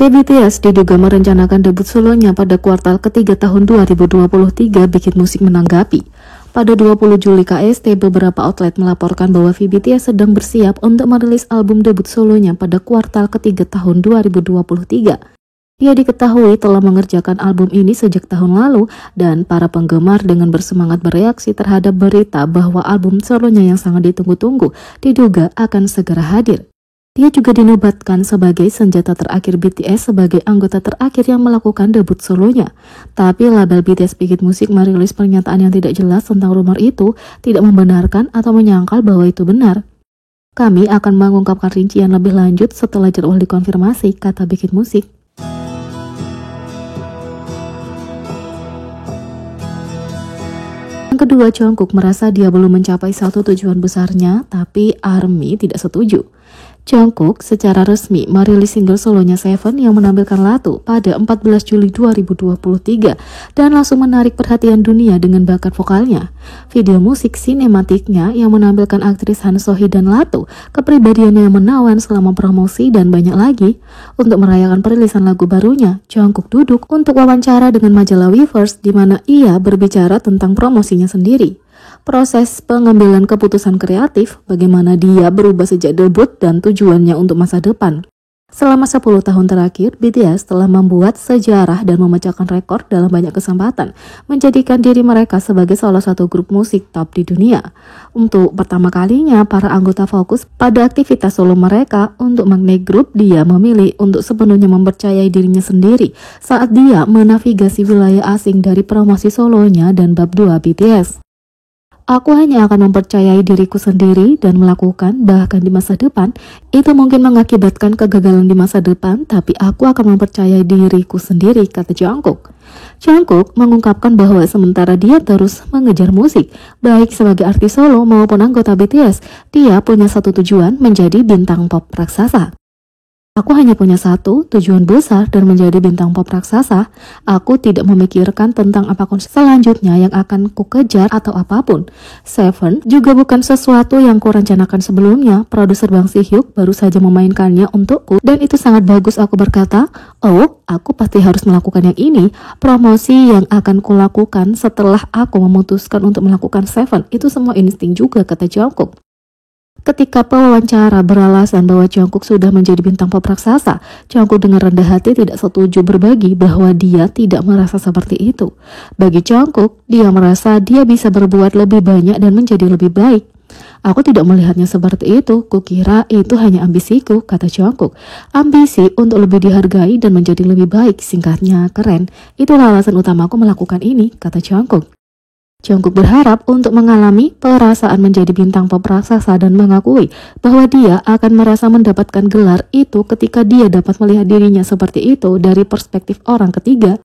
BTS diduga merencanakan debut solonya pada kuartal ketiga tahun 2023, bikin musik menanggapi. Pada 20 Juli KST, beberapa outlet melaporkan bahwa BTS sedang bersiap untuk merilis album debut solonya pada kuartal ketiga tahun 2023. Ia diketahui telah mengerjakan album ini sejak tahun lalu, dan para penggemar dengan bersemangat bereaksi terhadap berita bahwa album solonya yang sangat ditunggu-tunggu diduga akan segera hadir. Dia juga dinobatkan sebagai senjata terakhir BTS sebagai anggota terakhir yang melakukan debut solonya. Tapi label BTS Big Hit Music merilis pernyataan yang tidak jelas tentang rumor itu, tidak membenarkan atau menyangkal bahwa itu benar. Kami akan mengungkapkan rincian lebih lanjut setelah jadwal dikonfirmasi, kata Big Hit Music. Yang kedua, Jungkook merasa dia belum mencapai satu tujuan besarnya, tapi ARMY tidak setuju. Jungkook secara resmi merilis single solonya Seven yang menampilkan Latu pada 14 Juli 2023 dan langsung menarik perhatian dunia dengan bakat vokalnya. Video musik sinematiknya yang menampilkan aktris Han So Hee dan Latu, kepribadiannya yang menawan selama promosi, dan banyak lagi. Untuk merayakan perilisan lagu barunya, Jungkook duduk untuk wawancara dengan majalah Weverse di mana ia berbicara tentang promosinya sendiri. Proses pengambilan keputusan kreatif, bagaimana dia berubah sejak debut dan tujuannya untuk masa depan. Selama 10 tahun terakhir, BTS telah membuat sejarah dan memecahkan rekor dalam banyak kesempatan, menjadikan diri mereka sebagai salah satu grup musik top di dunia. Untuk pertama kalinya, para anggota fokus pada aktivitas solo mereka. Untuk magnet grup, dia memilih untuk sepenuhnya mempercayai dirinya sendiri saat dia menavigasi wilayah asing dari promosi solonya dan bab 2 BTS. Aku hanya akan mempercayai diriku sendiri dan melakukan, bahkan di masa depan. Itu mungkin mengakibatkan kegagalan di masa depan, tapi aku akan mempercayai diriku sendiri, kata Jungkook. Jungkook mengungkapkan bahwa sementara dia terus mengejar musik, baik sebagai artis solo maupun anggota BTS, dia punya satu tujuan, menjadi bintang pop raksasa. Aku hanya punya satu tujuan besar, dan menjadi bintang pop raksasa. Aku tidak memikirkan tentang apapun selanjutnya yang akan kukejar atau apapun. Seven juga bukan sesuatu yang kurencanakan sebelumnya. Produser Bang Si-hyuk baru saja memainkannya untukku, dan itu sangat bagus. Aku berkata, oh, aku pasti harus melakukan yang ini. Promosi yang akan kulakukan setelah aku memutuskan untuk melakukan Seven, itu semua insting juga, kata Jungkook. Ketika pewawancara beralasan bahwa Jungkook sudah menjadi bintang pop raksasa, Jungkook dengan rendah hati tidak setuju berbagi bahwa dia tidak merasa seperti itu. Bagi Jungkook, dia merasa dia bisa berbuat lebih banyak dan menjadi lebih baik. Aku tidak melihatnya seperti itu, kukira itu hanya ambisiku, kata Jungkook. Ambisi untuk lebih dihargai dan menjadi lebih baik, singkatnya keren. Itulah alasan utamaku melakukan ini, kata Jungkook. Jungkook berharap untuk mengalami perasaan menjadi bintang pop raksasa dan mengakui bahwa dia akan merasa mendapatkan gelar itu ketika dia dapat melihat dirinya seperti itu dari perspektif orang ketiga.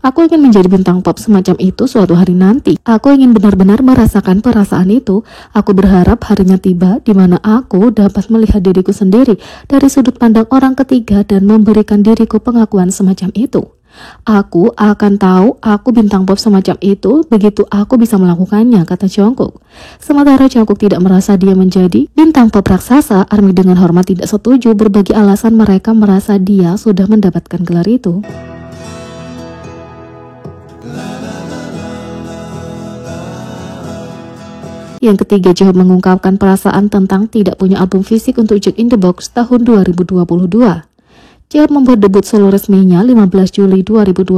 Aku ingin menjadi bintang pop semacam itu suatu hari nanti. Aku ingin benar-benar merasakan perasaan itu. Aku berharap harinya tiba di mana aku dapat melihat diriku sendiri dari sudut pandang orang ketiga dan memberikan diriku pengakuan semacam itu. Aku akan tahu aku bintang pop semacam itu begitu aku bisa melakukannya, kata Jungkook. Sementara Jungkook tidak merasa dia menjadi bintang pop raksasa, ARMY dengan hormat tidak setuju. Berbagai alasan mereka merasa dia sudah mendapatkan gelar itu. Yang ketiga, Jihoon mengungkapkan perasaan tentang tidak punya album fisik untuk Jack in the Box tahun 2022. Jihoon membuat debut solo resminya 15 Juli 2022,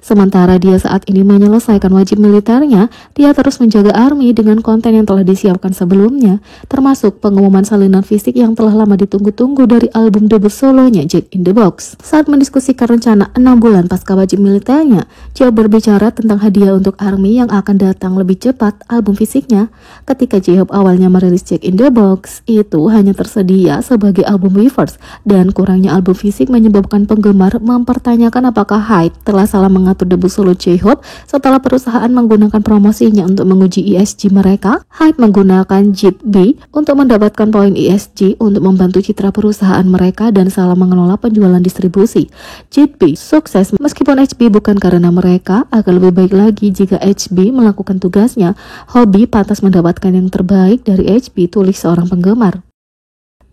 sementara dia saat ini menyelesaikan wajib militernya. Dia terus menjaga ARMY dengan konten yang telah disiapkan sebelumnya, termasuk pengumuman salinan fisik yang telah lama ditunggu-tunggu dari album debut solonya Jack in the Box. Saat mendiskusikan rencana 6 bulan pasca wajib militernya, Jihoon berbicara tentang hadiah untuk ARMY yang akan datang lebih cepat, album fisiknya. Ketika Jihoon awalnya merilis Jack in the Box, itu hanya tersedia sebagai album Weverse, dan kurangnya album fisik menyebabkan penggemar mempertanyakan apakah HYBE telah salah mengatur debut solo J-Hope setelah perusahaan menggunakan promosinya untuk menguji ESG mereka. HYBE menggunakan JIT-B untuk mendapatkan poin ESG untuk membantu citra perusahaan mereka dan salah mengelola penjualan distribusi. JIT-B sukses meskipun HB bukan karena mereka. Akan lebih baik lagi jika HB melakukan tugasnya. Hobi pantas mendapatkan yang terbaik dari HB, tulis seorang penggemar.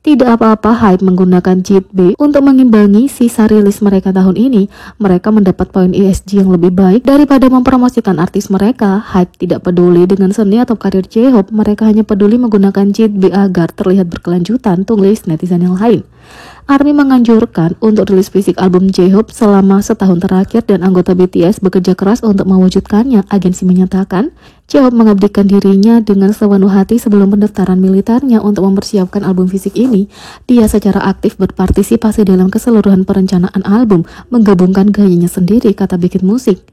Tidak apa-apa Hype menggunakan Jet B untuk mengimbangi sisa rilis mereka tahun ini. Mereka mendapat poin ESG yang lebih baik daripada mempromosikan artis mereka. Hype tidak peduli dengan seni atau karir J-Hope, mereka hanya peduli menggunakan Jet B agar terlihat berkelanjutan, tulis netizen yang lain. ARMY menganjurkan untuk rilis fisik album J-Hope selama setahun terakhir dan anggota BTS bekerja keras untuk mewujudkannya. Agensi menyatakan, J-Hope mengabdikan dirinya dengan sepenuh hati sebelum pendaftaran militernya untuk mempersiapkan album fisik ini. Dia secara aktif berpartisipasi dalam keseluruhan perencanaan album, menggabungkan gayanya sendiri, kata bikin musik.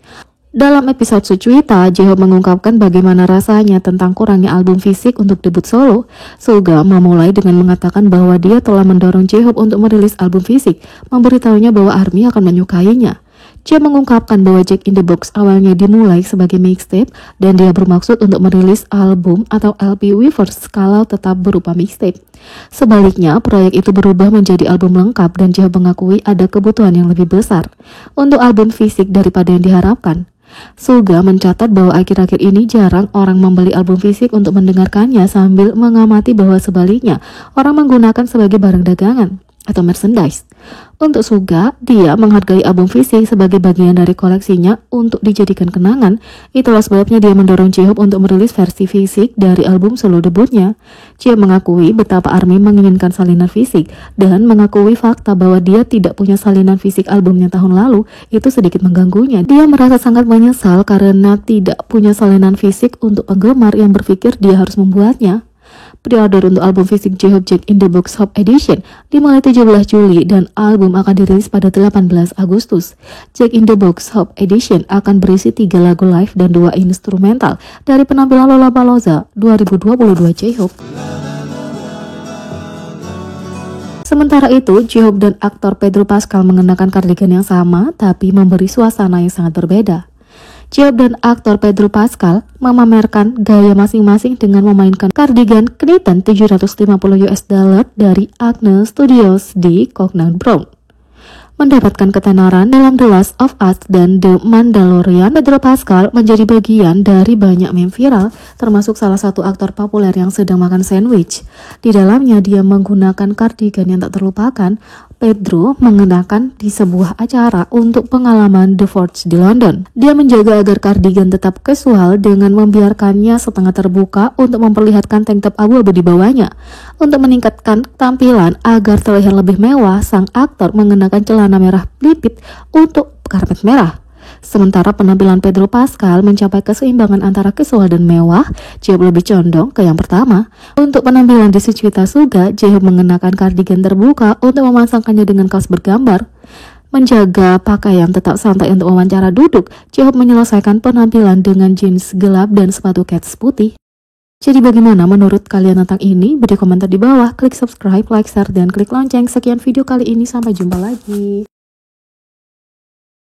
Dalam episode Suchwita, J-Hope mengungkapkan bagaimana rasanya tentang kurangnya album fisik untuk debut solo. Suga memulai dengan mengatakan bahwa dia telah mendorong J-Hope untuk merilis album fisik, memberitahunya bahwa ARMY akan menyukainya. J mengungkapkan bahwa Jack in the Box awalnya dimulai sebagai mixtape dan dia bermaksud untuk merilis album atau LP Weverse kalau tetap berupa mixtape. Sebaliknya, proyek itu berubah menjadi album lengkap dan J mengakui ada kebutuhan yang lebih besar untuk album fisik daripada yang diharapkan. Suga mencatat bahwa akhir-akhir ini jarang orang membeli album fisik untuk mendengarkannya sambil mengamati bahwa sebaliknya orang menggunakan sebagai barang dagangan atau merchandise. Untuk Suga, dia menghargai album fisik sebagai bagian dari koleksinya untuk dijadikan kenangan. Itulah sebabnya dia mendorong J-Hope untuk merilis versi fisik dari album solo debutnya. J mengakui betapa ARMY menginginkan salinan fisik dan mengakui fakta bahwa dia tidak punya salinan fisik albumnya tahun lalu itu sedikit mengganggunya. Dia merasa sangat menyesal karena tidak punya salinan fisik untuk penggemar yang berpikir dia harus membuatnya. Pre-order untuk album fisik J-Hope Jack in the Box Hope Edition dimulai 17 Juli dan album akan dirilis pada 18 Agustus. Jack in the Box Hope Edition akan berisi 3 lagu live dan 2 instrumental dari penampilan Lollapalooza 2022 J-Hope. Sementara itu, J-Hope dan aktor Pedro Pascal mengenakan kardigan yang sama tapi memberi suasana yang sangat berbeda. J-Hope dan aktor Pedro Pascal memamerkan gaya masing-masing dengan memainkan kardigan Knitten $750 dari Agne Studios di Cognac Brown. Mendapatkan ketenaran dalam The Last of Us dan The Mandalorian, Pedro Pascal menjadi bagian dari banyak meme viral, termasuk salah satu aktor populer yang sedang makan sandwich. Di dalamnya dia menggunakan kardigan yang tak terlupakan. Pedro mengenakan di sebuah acara untuk pengalaman The Forge di London. Dia menjaga agar kardigan tetap casual dengan membiarkannya setengah terbuka untuk memperlihatkan tank top abu-abu di bawahnya. Untuk meningkatkan tampilan agar terlihat lebih mewah, sang aktor mengenakan celana merah pelipit untuk karpet merah. Sementara penampilan Pedro Pascal mencapai keseimbangan antara casual dan mewah, J-Hope lebih condong ke yang pertama. Untuk penampilan di Suchwita Suga, J-Hope mengenakan kardigan terbuka untuk memasangkannya dengan kaos bergambar. Menjaga pakaian tetap santai untuk wawancara duduk, J-Hope menyelesaikan penampilan dengan jeans gelap dan sepatu kets putih. Jadi bagaimana menurut kalian tentang ini? Beri komentar di bawah, klik subscribe, like, share, dan klik lonceng. Sekian video kali ini, sampai jumpa lagi.